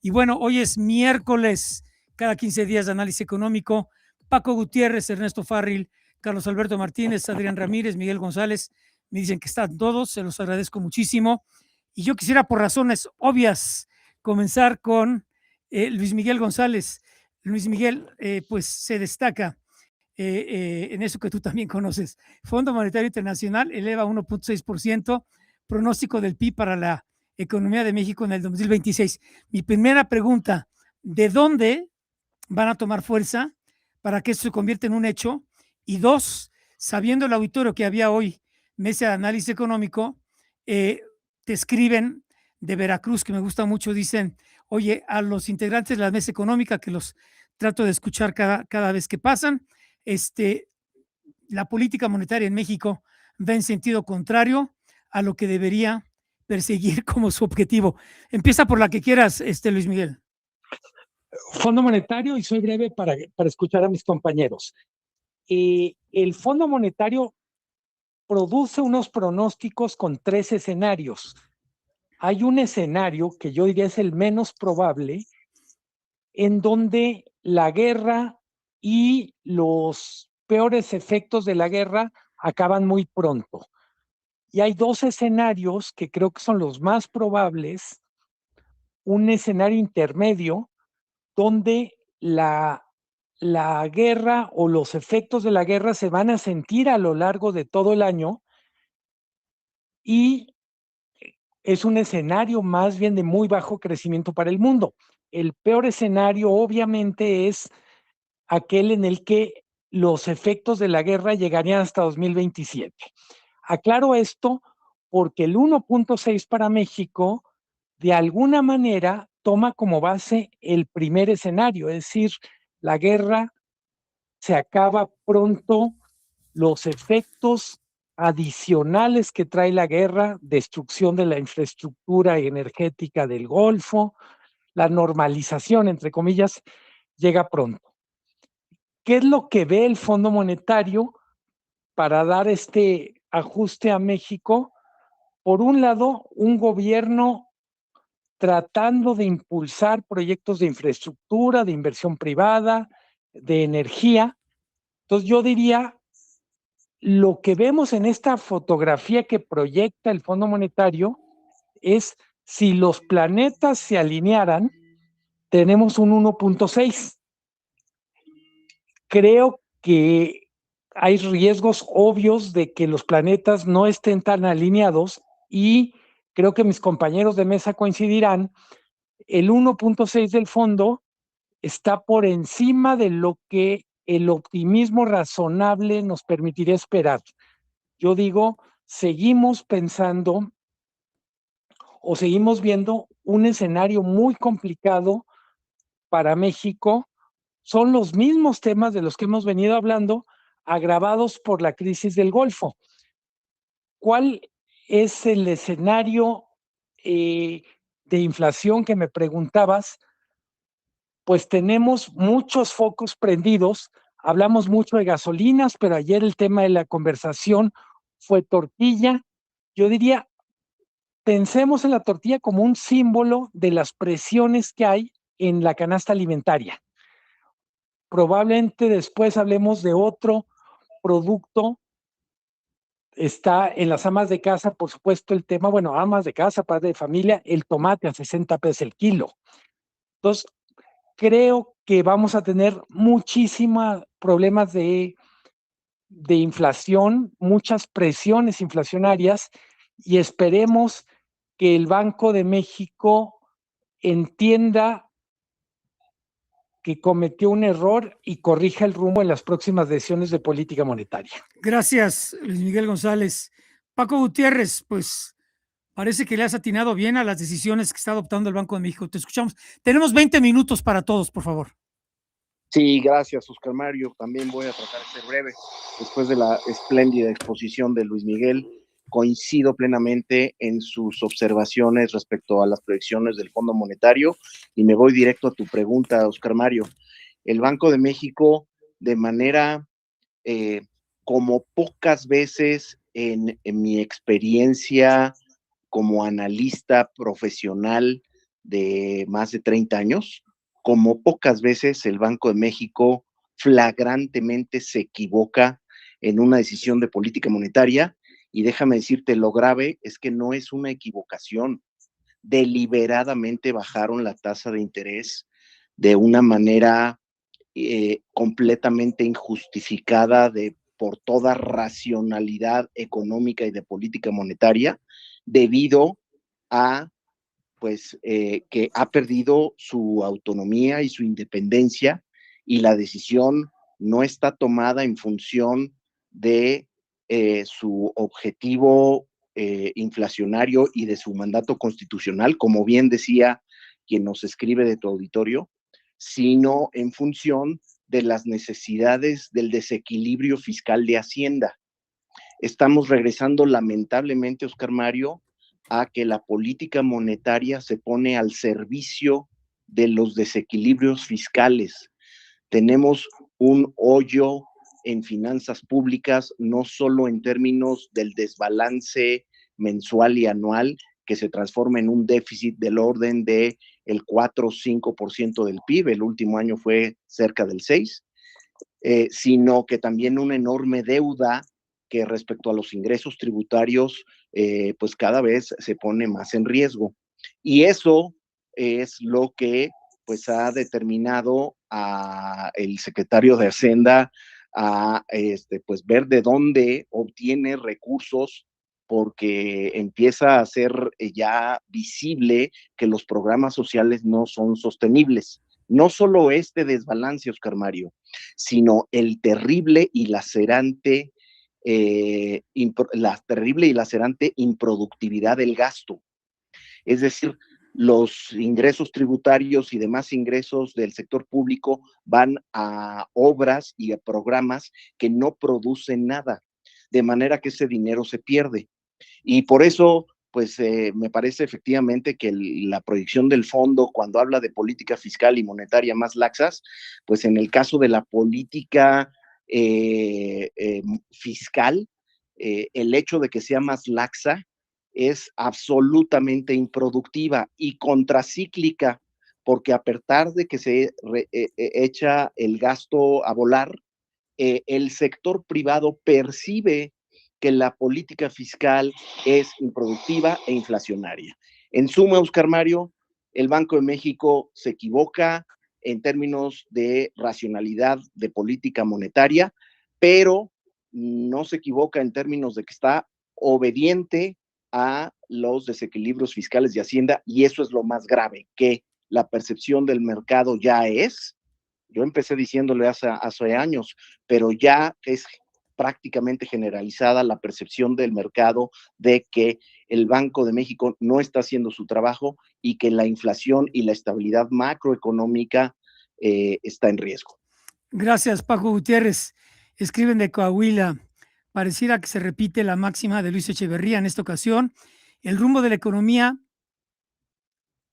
Y bueno, hoy es miércoles, cada 15 días de análisis económico. Paco Gutiérrez, Ernesto Farril, Carlos Alberto Martínez, Adrián Ramírez, Miguel González, me dicen que están todos, se los agradezco muchísimo. Y yo quisiera, por razones obvias, comenzar con Luis Miguel González. Luis Miguel, pues se destaca en eso que tú también conoces. Fondo Monetario Internacional eleva 1.6%, pronóstico del PIB para la economía de México en el 2026. Mi primera pregunta, ¿de dónde van a tomar fuerza para que esto se convierta en un hecho? Y dos, sabiendo el auditorio que había hoy, mesa de análisis económico, te escriben de Veracruz, que me gusta mucho, dicen, oye, a los integrantes de la mesa económica, que los trato de escuchar cada vez que pasan, la política monetaria en México va en sentido contrario a lo que debería perseguir como su objetivo. Empieza por la que quieras, Luis Miguel. Fondo Monetario, y soy breve para escuchar a mis compañeros. El Fondo Monetario produce unos pronósticos con 3 escenarios. Hay un escenario que yo diría es el menos probable, en donde la guerra y los peores efectos de la guerra acaban muy pronto. Y hay 2 escenarios que creo que son los más probables. Un escenario intermedio, donde la guerra o los efectos de la guerra se van a sentir a lo largo de todo el año, y es un escenario más bien de muy bajo crecimiento para el mundo. El peor escenario, obviamente, es aquel en el que los efectos de la guerra llegarían hasta 2027. Aclaro esto porque el 1.6 para México, de alguna manera, toma como base el primer escenario, es decir, la guerra se acaba pronto, los efectos adicionales que trae la guerra, destrucción de la infraestructura energética del Golfo, la normalización, entre comillas, llega pronto. ¿Qué es lo que ve el Fondo Monetario para dar este ajuste a México? Por un lado, un gobierno tratando de impulsar proyectos de infraestructura, de inversión privada, de energía. Entonces yo diría, lo que vemos en esta fotografía que proyecta el Fondo Monetario es, si los planetas se alinearan, tenemos un 1.6. Creo que hay riesgos obvios de que los planetas no estén tan alineados, y creo que mis compañeros de mesa coincidirán, el 1.6 del fondo está por encima de lo que el optimismo razonable nos permitiría esperar. Yo digo, seguimos pensando o seguimos viendo un escenario muy complicado para México. Son los mismos temas de los que hemos venido hablando, agravados por la crisis del Golfo. ¿Cuál es el escenario de inflación que me preguntabas? Pues tenemos muchos focos prendidos. Hablamos mucho de gasolinas, pero ayer el tema de la conversación fue tortilla. Yo diría, pensemos en la tortilla como un símbolo de las presiones que hay en la canasta alimentaria. Probablemente después hablemos de otro producto. Está en las amas de casa, por supuesto, el tema, bueno, amas de casa, padre de familia, el tomate a 60 pesos el kilo. Entonces, creo que vamos a tener muchísimos problemas de inflación, muchas presiones inflacionarias, y esperemos que el Banco de México entienda que cometió un error y corrija el rumbo en las próximas decisiones de política monetaria. Gracias, Luis Miguel González. Paco Gutiérrez, pues parece que le has atinado bien a las decisiones que está adoptando el Banco de México. Te escuchamos. Tenemos 20 minutos para todos, por favor. Sí, gracias, Oscar Mario. También voy a tratar de ser breve. Después de la espléndida exposición de Luis Miguel, coincido plenamente en sus observaciones respecto a las proyecciones del Fondo Monetario, y me voy directo a tu pregunta, Oscar Mario. El Banco de México, de manera como pocas veces en mi experiencia como analista profesional de más de 30 años, como pocas veces el Banco de México flagrantemente se equivoca en una decisión de política monetaria, y déjame decirte, lo grave es que no es una equivocación. Deliberadamente bajaron la tasa de interés de una manera completamente injustificada por toda racionalidad económica y de política monetaria, debido a que ha perdido su autonomía y su independencia, y la decisión no está tomada en función de su objetivo inflacionario y de su mandato constitucional, como bien decía quien nos escribe de tu auditorio, sino en función de las necesidades del desequilibrio fiscal de Hacienda. Estamos regresando lamentablemente, Oscar Mario, a que la política monetaria se pone al servicio de los desequilibrios fiscales. Tenemos un hoyo en finanzas públicas, no solo en términos del desbalance mensual y anual, que se transforma en un déficit del orden de el 4 o 5% del PIB, el último año fue cerca del 6%, sino que también una enorme deuda que respecto a los ingresos tributarios, pues cada vez se pone más en riesgo. Y eso es lo que pues ha determinado a el secretario de Hacienda a pues ver de dónde obtiene recursos, porque empieza a ser ya visible que los programas sociales no son sostenibles. No solo este desbalance, Oscar Mario, sino el terrible y lacerante improductividad del gasto. Es decir, los ingresos tributarios y demás ingresos del sector público van a obras y a programas que no producen nada, de manera que ese dinero se pierde. Y por eso, pues me parece efectivamente que la proyección del fondo, cuando habla de política fiscal y monetaria más laxas, pues en el caso de la política fiscal, el hecho de que sea más laxa es absolutamente improductiva y contracíclica, porque a pesar de que se echa el gasto a volar, el sector privado percibe que la política fiscal es improductiva e inflacionaria. En suma, Oscar Mario, el Banco de México se equivoca en términos de racionalidad de política monetaria, pero no se equivoca en términos de que está obediente a los desequilibrios fiscales de Hacienda, y eso es lo más grave, que la percepción del mercado ya es, yo empecé diciéndole hace años, pero ya es prácticamente generalizada la percepción del mercado de que el Banco de México no está haciendo su trabajo y que la inflación y la estabilidad macroeconómica está en riesgo. Gracias, Paco Gutiérrez. Escriben de Coahuila. Pareciera que se repite la máxima de Luis Echeverría en esta ocasión. El rumbo de la economía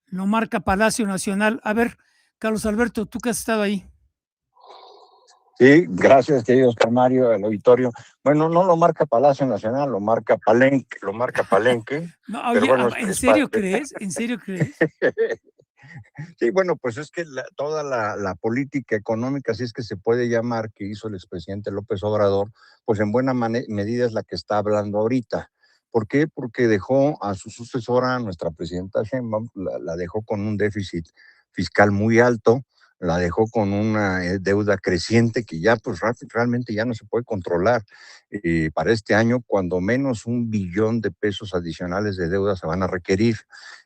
lo marca Palacio Nacional. A ver, Carlos Alberto, tú que has estado ahí. Sí, gracias, querido Oscar Mario, el auditorio. Bueno, no lo marca Palacio Nacional, lo marca Palenque. No, oye, pero bueno, ¿en serio crees? ¿En serio crees? Sí, bueno, pues es que toda la política económica, si es que se puede llamar, que hizo el expresidente López Obrador, pues en buena medida es la que está hablando ahorita. ¿Por qué? Porque dejó a su sucesora, nuestra presidenta Sheinbaum, la dejó con un déficit fiscal muy alto, la dejó con una deuda creciente que ya pues realmente ya no se puede controlar. Para este año, cuando menos 1 billón de pesos adicionales de deuda se van a requerir.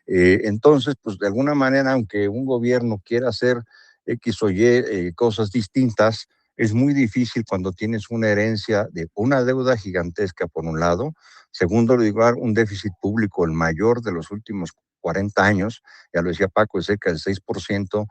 Entonces, pues de alguna manera, aunque un gobierno quiera hacer X o Y cosas distintas, es muy difícil cuando tienes una herencia de una deuda gigantesca por un lado, segundo lugar, un déficit público el mayor de los últimos 40 años, ya lo decía Paco, es cerca del 6%,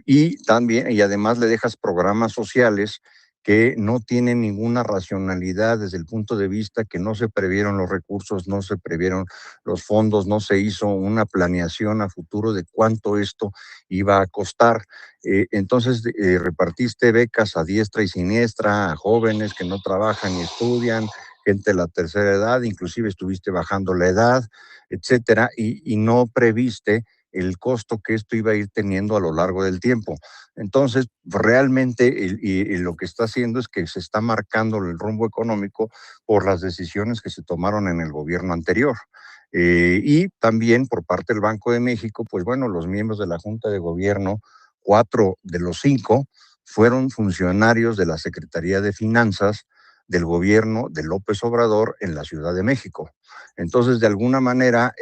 y además le dejas programas sociales que no tienen ninguna racionalidad desde el punto de vista que no se previeron los recursos, no se previeron los fondos, no se hizo una planeación a futuro de cuánto esto iba a costar. Entonces repartiste becas a diestra y siniestra a jóvenes que no trabajan ni estudian, gente de la tercera edad, inclusive estuviste bajando la edad, etcétera, y no previste el costo que esto iba a ir teniendo a lo largo del tiempo. Entonces, realmente y lo que está haciendo es que se está marcando el rumbo económico por las decisiones que se tomaron en el gobierno anterior. Y también por parte del Banco de México, pues bueno, los miembros de la Junta de Gobierno, 4 de los 5, fueron funcionarios de la Secretaría de Finanzas del gobierno de López Obrador en la Ciudad de México. Entonces, de alguna manera,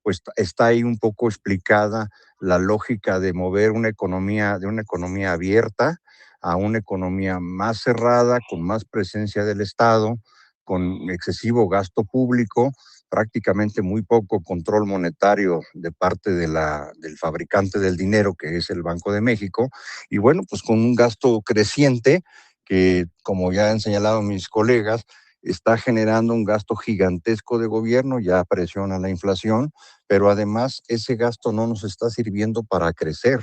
pues está ahí un poco explicada la lógica de mover una economía, de una economía abierta a una economía más cerrada, con más presencia del Estado, con excesivo gasto público, prácticamente muy poco control monetario de parte del fabricante del dinero, que es el Banco de México, y bueno, pues con un gasto creciente que, como ya han señalado mis colegas, está generando un gasto gigantesco de gobierno, ya presiona la inflación, pero además ese gasto no nos está sirviendo para crecer.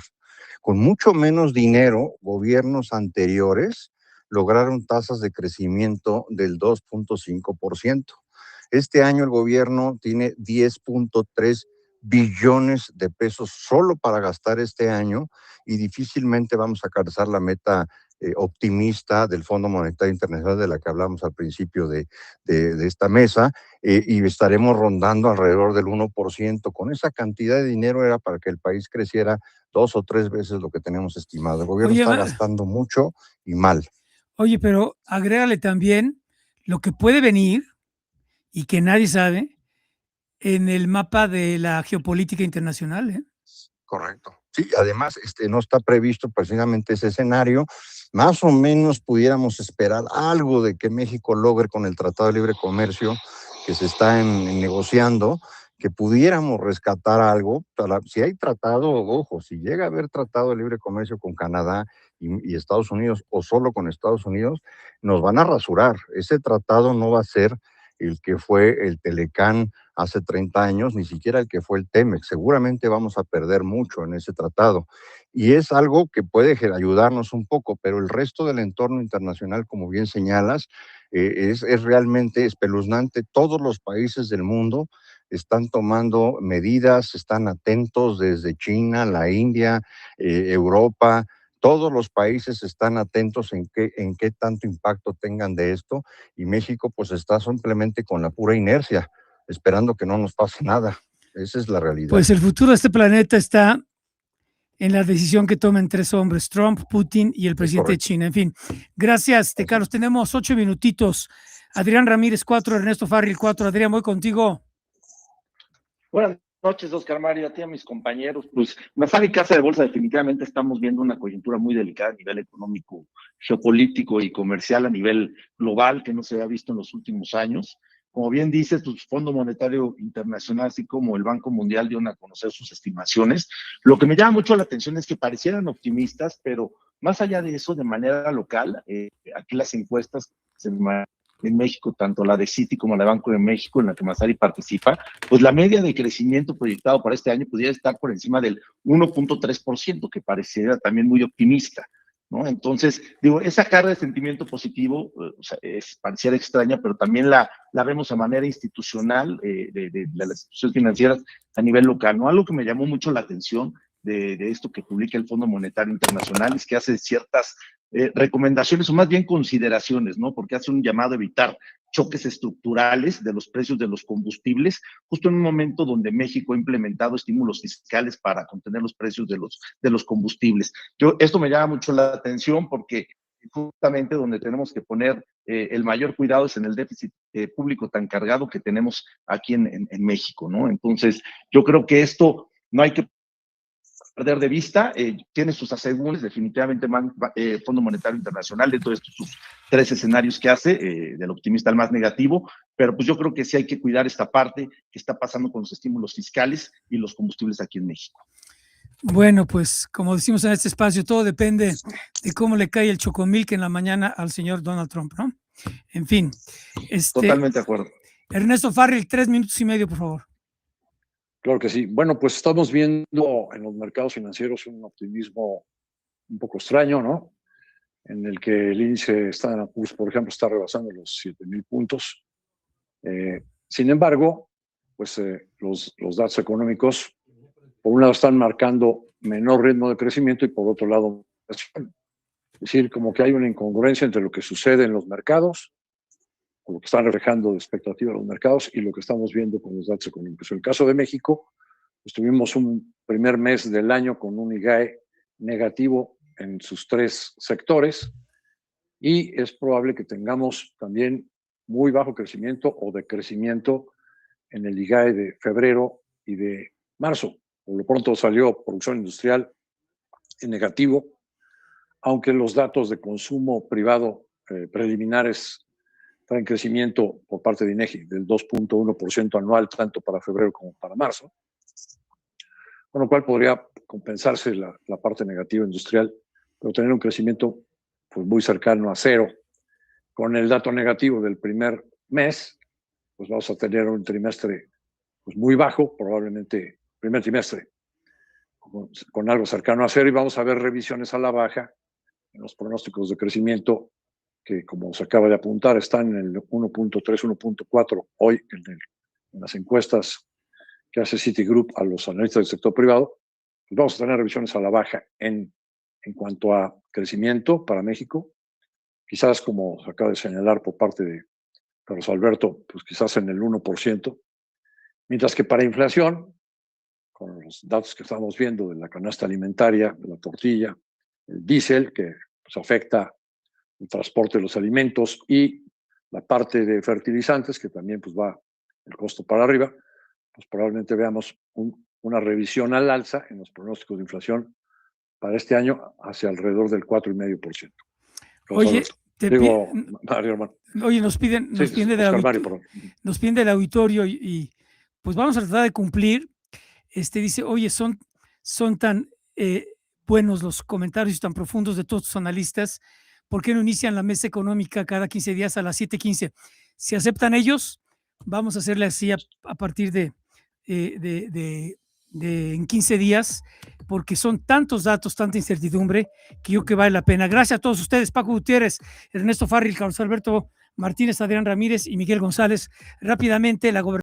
Con mucho menos dinero, gobiernos anteriores lograron tasas de crecimiento del 2.5%. Este año el gobierno tiene 10.3 billones de pesos solo para gastar este año y difícilmente vamos a alcanzar la meta optimista del Fondo Monetario Internacional de la que hablamos al principio de esta mesa, y estaremos rondando alrededor del 1%. Con esa cantidad de dinero era para que el país creciera 2 o 3 veces lo que tenemos estimado. El gobierno está gastando mucho y mal. Oye, pero agrégale también lo que puede venir y que nadie sabe en el mapa de la geopolítica internacional, ¿eh? Correcto. Sí, además no está previsto precisamente ese escenario. Más o menos pudiéramos esperar algo de que México logre con el Tratado de Libre Comercio que se está negociando, que pudiéramos rescatar algo. Si hay tratado, ojo, si llega a haber tratado de libre comercio con Canadá y Estados Unidos o solo con Estados Unidos, nos van a rasurar. Ese tratado no va a ser el que fue el Telecán hace 30 años, ni siquiera el que fue el TEMEC. Seguramente vamos a perder mucho en ese tratado. Y es algo que puede ayudarnos un poco, pero el resto del entorno internacional, como bien señalas, es realmente espeluznante. Todos los países del mundo están tomando medidas, están atentos desde China, la India, Europa. Todos los países están atentos en qué tanto impacto tengan de esto, y México pues está simplemente con la pura inercia, esperando que no nos pase nada. Esa es la realidad. Pues el futuro de este planeta está en la decisión que tomen 3 hombres, Trump, Putin y el presidente de China. En fin, gracias, Carlos. Tenemos 8 minutitos. Adrián Ramírez, 4, Ernesto Farril, 4. Adrián, voy contigo. Buenas noches, Oscar Mario, a ti, a mis compañeros. Pues me sale casa de bolsa, definitivamente estamos viendo una coyuntura muy delicada a nivel económico, geopolítico y comercial a nivel global que no se ha visto en los últimos años. Como bien dices, pues Fondo Monetario Internacional, así como el Banco Mundial, dieron a conocer sus estimaciones. Lo que me llama mucho la atención es que parecieran optimistas, pero más allá de eso, de manera local, aquí las encuestas en México, tanto la de Citi como la de Banco de México, en la que Massari participa, pues la media de crecimiento proyectado para este año pudiera estar por encima del 1.3%, que pareciera también muy optimista, ¿no? Entonces, digo, esa carga de sentimiento positivo, o sea, pareciera extraña, pero también la vemos a manera institucional de las instituciones financieras a nivel local, ¿no? Algo que me llamó mucho la atención de esto que publica el Fondo Monetario Internacional es que hace ciertas recomendaciones o más bien consideraciones, ¿no? Porque hace un llamado a evitar choques estructurales de los precios de los combustibles, justo en un momento donde México ha implementado estímulos fiscales para contener los precios de los combustibles. Esto me llama mucho la atención porque justamente donde tenemos que poner el mayor cuidado es en el déficit público tan cargado que tenemos aquí en México, ¿no? Entonces, yo creo que esto no hay que perder de vista, tiene sus asegúnes, definitivamente Fondo Monetario Internacional, de todos estos sus 3 escenarios que hace, del optimista al más negativo, pero pues yo creo que sí hay que cuidar esta parte que está pasando con los estímulos fiscales y los combustibles aquí en México. Bueno, pues como decimos en este espacio, todo depende de cómo le cae el chocomilk en la mañana al señor Donald Trump, ¿no? En fin. Totalmente de acuerdo. Ernesto Farril, 3 minutos y medio, por favor. Claro que sí. Bueno, pues estamos viendo en los mercados financieros un optimismo un poco extraño, ¿no? En el que el índice Standard & Poor's, por ejemplo, está rebasando los 7,000 puntos. Sin embargo, pues los datos económicos por un lado están marcando menor ritmo de crecimiento y por otro lado, es decir, como que hay una incongruencia entre lo que sucede en los mercados, o lo que están reflejando de expectativa de los mercados y lo que estamos viendo con los datos económicos. En el caso de México, pues tuvimos un primer mes del año con un IGAE negativo en sus 3 sectores y es probable que tengamos también muy bajo crecimiento o decrecimiento en el IGAE de febrero y de marzo. Por lo pronto salió producción industrial en negativo, aunque los datos de consumo privado preliminares traen crecimiento por parte de INEGI del 2.1% anual, tanto para febrero como para marzo, con lo cual podría compensarse la parte negativa industrial, pero tener un crecimiento pues, muy cercano a cero. Con el dato negativo del primer mes, pues vamos a tener un trimestre pues, muy bajo, probablemente primer trimestre, con algo cercano a cero, y vamos a ver revisiones a la baja en los pronósticos de crecimiento que, como se acaba de apuntar, están en el 1.3, 1.4 hoy en las encuestas que hace Citigroup a los analistas del sector privado. Pues vamos a tener revisiones a la baja en cuanto a crecimiento para México, quizás como se acaba de señalar por parte de Carlos Alberto, pues quizás en el 1%, mientras que para inflación, con los datos que estamos viendo de la canasta alimentaria, de la tortilla, el diésel, que pues, afecta el transporte de los alimentos y la parte de fertilizantes, que también pues, va el costo para arriba, pues probablemente veamos una revisión al alza en los pronósticos de inflación para este año hacia alrededor del 4,5%. Oye, Mario, hermano. Oye, nos piden del auditorio y pues vamos a tratar de cumplir. Dice, oye, son tan buenos los comentarios tan profundos de todos tus analistas. ¿Por qué no inician la mesa económica cada 15 días a las 7:15? Si aceptan ellos, vamos a hacerle así a partir de en 15 días, porque son tantos datos, tanta incertidumbre, que yo creo que vale la pena. Gracias a todos ustedes, Paco Gutiérrez, Ernesto Farril, Carlos Alberto Martínez, Adrián Ramírez y Miguel González. Rápidamente, la gobernación